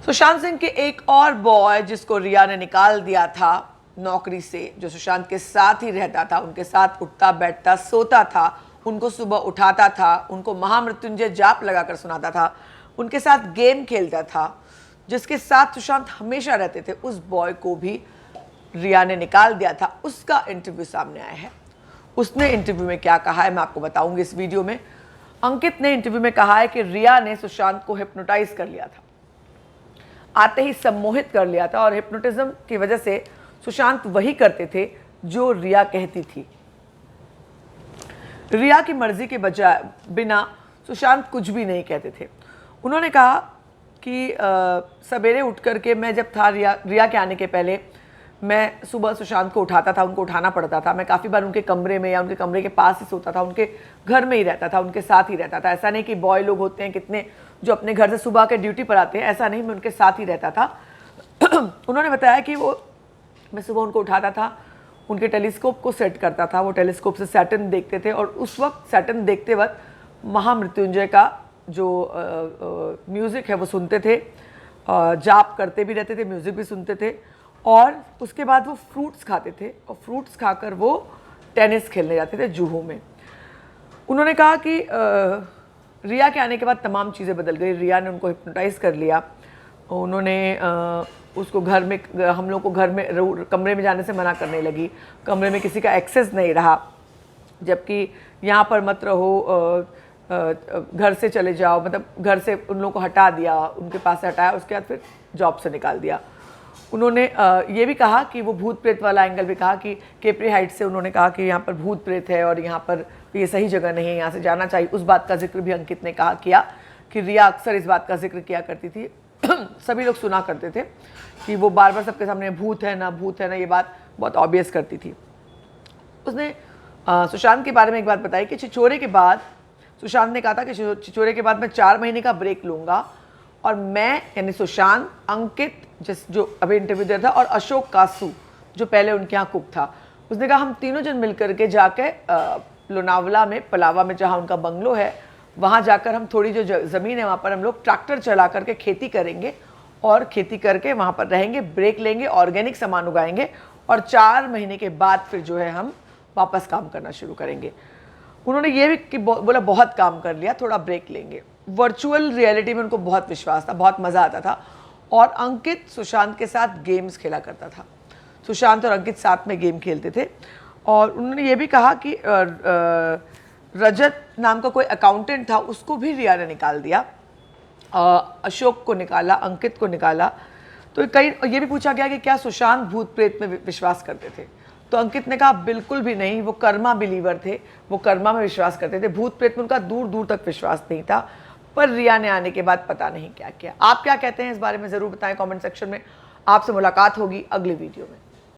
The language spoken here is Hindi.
सुशांत सिंह के एक और बॉय जिसको रिया ने निकाल दिया था नौकरी से, जो सुशांत के साथ ही रहता था, उनके साथ उठता बैठता सोता था, उनको सुबह उठाता था, उनको महामृत्युंजय जाप लगाकर सुनाता था, उनके साथ गेम खेलता था, जिसके साथ सुशांत हमेशा रहते थे, उस बॉय को भी रिया ने निकाल दिया था। उसका इंटरव्यू सामने आया है। उसने इंटरव्यू में क्या कहा है मैं आपको बताऊंगी इस वीडियो में। अंकित ने इंटरव्यू में कहा है कि रिया ने सुशांत को हिप्नोटाइज कर लिया था, आते ही सम्मोहित कर लिया था, और हिप्नोटिज्म की वजह से सुशांत वही करते थे जो रिया कहती थी। रिया की मर्जी के बजाय बिना सुशांत कुछ भी नहीं कहते थे। उन्होंने कहा कि सवेरे उठ करके मैं जब था रिया के आने के पहले मैं सुबह सुशांत को उठाता था, उनको उठाना पड़ता था। मैं काफ़ी बार उनके कमरे में या उनके कमरे के पास ही सोता था, उनके घर में ही रहता था, उनके साथ ही रहता था। ऐसा नहीं कि बॉय लोग होते हैं कितने जो अपने घर से सुबह के ड्यूटी पर आते हैं, ऐसा नहीं, मैं उनके साथ ही रहता था। उन्होंने बताया कि मैं सुबह उनको उठाता था, उनके टेलीस्कोप को सेट करता था, वो टेलीस्कोप से सैटर्न देखते थे, और उस वक्त सैटर्न देखते वक्त महामृत्युंजय का जो म्यूज़िक है वो सुनते थे, जाप करते भी रहते थे, म्यूज़िक भी सुनते थे, और उसके बाद वो फ्रूट्स खाते थे, और फ्रूट्स खाकर वो टेनिस खेलने जाते थे जुहू में। उन्होंने कहा कि रिया के आने के बाद तमाम चीज़ें बदल गई। रिया ने उनको हिप्नोटाइज कर लिया। उन्होंने उसको घर में, हम लोग को घर में कमरे में जाने से मना करने लगी, कमरे में किसी का एक्सेस नहीं रहा, जबकि यहाँ पर मत रहो, घर से चले जाओ, मतलब घर से उन लोगों को हटा दिया, उनके पास से हटाया, उसके बाद फिर जॉब से निकाल दिया। उन्होंने ये भी कहा कि वो भूत प्रेत वाला एंगल भी कहा कि केपरी हाइट से उन्होंने कहा कि यहाँ पर भूत प्रेत है और यहाँ पर ये सही जगह नहीं है, यहाँ से जाना चाहिए। उस बात का जिक्र भी अंकित ने किया कि रिया अक्सर इस बात का जिक्र किया करती थी। सभी लोग सुना करते थे कि वो बार बार सबके सामने भूत है ना, भूत है ना, ये बात बहुत ऑब्वियस करती थी। उसने सुशांत के बारे में एक बात बताई कि छिछोरे के बाद सुशांत ने कहा था कि छिछोरे के बाद मैं 4 महीने का ब्रेक लूँगा, और मैं यानी सुशांत, अंकित जो अभी इंटरव्यू दिया था, और अशोक कासू जो पहले उनके यहाँ कुक था, उसने कहा हम तीनों जन मिलकर के जाके लोनावला में, पलावा में जहाँ उनका बंगलो है, वहाँ जाकर हम थोड़ी जो ज़मीन है वहाँ पर हम लोग ट्रैक्टर चला करके खेती करेंगे, और खेती करके वहाँ पर रहेंगे, ब्रेक लेंगे, ऑर्गेनिक सामान उगाएंगे, और 4 महीने के बाद फिर जो है हम वापस काम करना शुरू करेंगे। उन्होंने ये भी कि बोला बहुत काम कर लिया, थोड़ा ब्रेक लेंगे। वर्चुअल रियलिटी में उनको बहुत विश्वास था, बहुत मज़ा आता था, और अंकित सुशांत के साथ गेम्स खेला करता था। सुशांत और अंकित साथ में गेम खेलते थे। और उन्होंने ये भी कहा कि रजत नाम का कोई अकाउंटेंट था, उसको भी रिया ने निकाल दिया, अशोक को निकाला, अंकित को निकाला। तो कई ये भी पूछा गया कि क्या सुशांत भूत प्रेत में विश्वास करते थे, तो अंकित ने कहा बिल्कुल भी नहीं, वो कर्मा बिलीवर थे, वो कर्मा में विश्वास करते थे, भूत प्रेत में उनका दूर दूर तक विश्वास नहीं था। पर रिया ने आने के बाद पता नहीं क्या किया। आप क्या कहते हैं इस बारे में ज़रूर बताएं कमेंट सेक्शन में। आपसे मुलाकात होगी अगली वीडियो में।